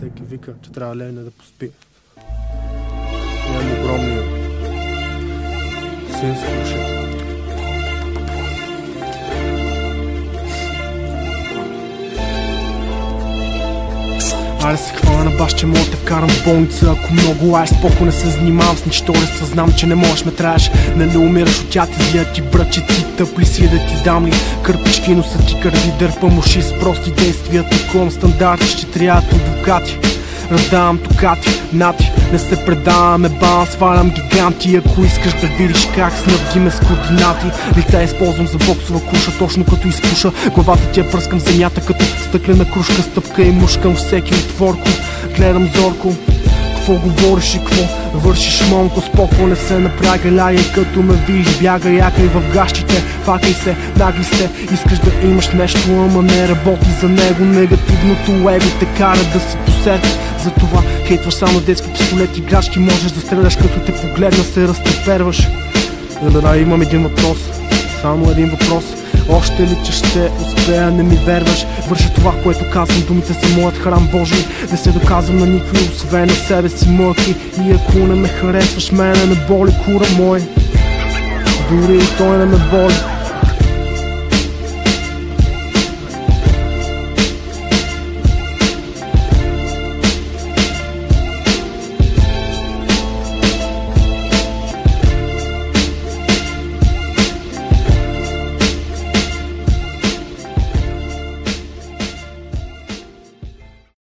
Всеки вика, че трябва да легне да поспи. Имам огромни свински уши. Аре се хвана на баш, че мога те вкарам в болница. Ако много споко не се занимавам с нищорества. Знам, че не можеш, ме трябваш. Нали умираш от тя ти злия ти бръчици. Тъпли си да ти дам ли кърпички, но са ти кърви. Дърпам уши с прости действия. Таком стандарти, ще трябват адвокати. Раздавам токати, нати, не се предаваме бан, свалям гиганти. Ако искаш да видиш как снабди ме с координати. Лице използвам за боксова куша, точно като изпуша. Главата ти я пръскам земята като стъклена кружка. Стъпка и мушкам всеки отворко. Гледам зорко, какво говориш и какво вършиш, монко. Споко не се напряга, ляй, като ме видиш бяга. Якай в гащите, факай се, нагли сте. Искаш да имаш нещо, ама не работи за него. Негативното его те кара да си посет. Затова хейтваш само детски пистолет, играчки. Можеш да стреляш, като те погледна се разтреперваш. Да, имам един въпрос, само един въпрос. Още ли, че ще успея, не ми верваш? Върша това, което казвам, думите са моят храм Божий. Не се доказвам на никой, освен на себе си, мъки. И ако не ме харесваш, мене не боли, кура мой. Дори и той не ме боли.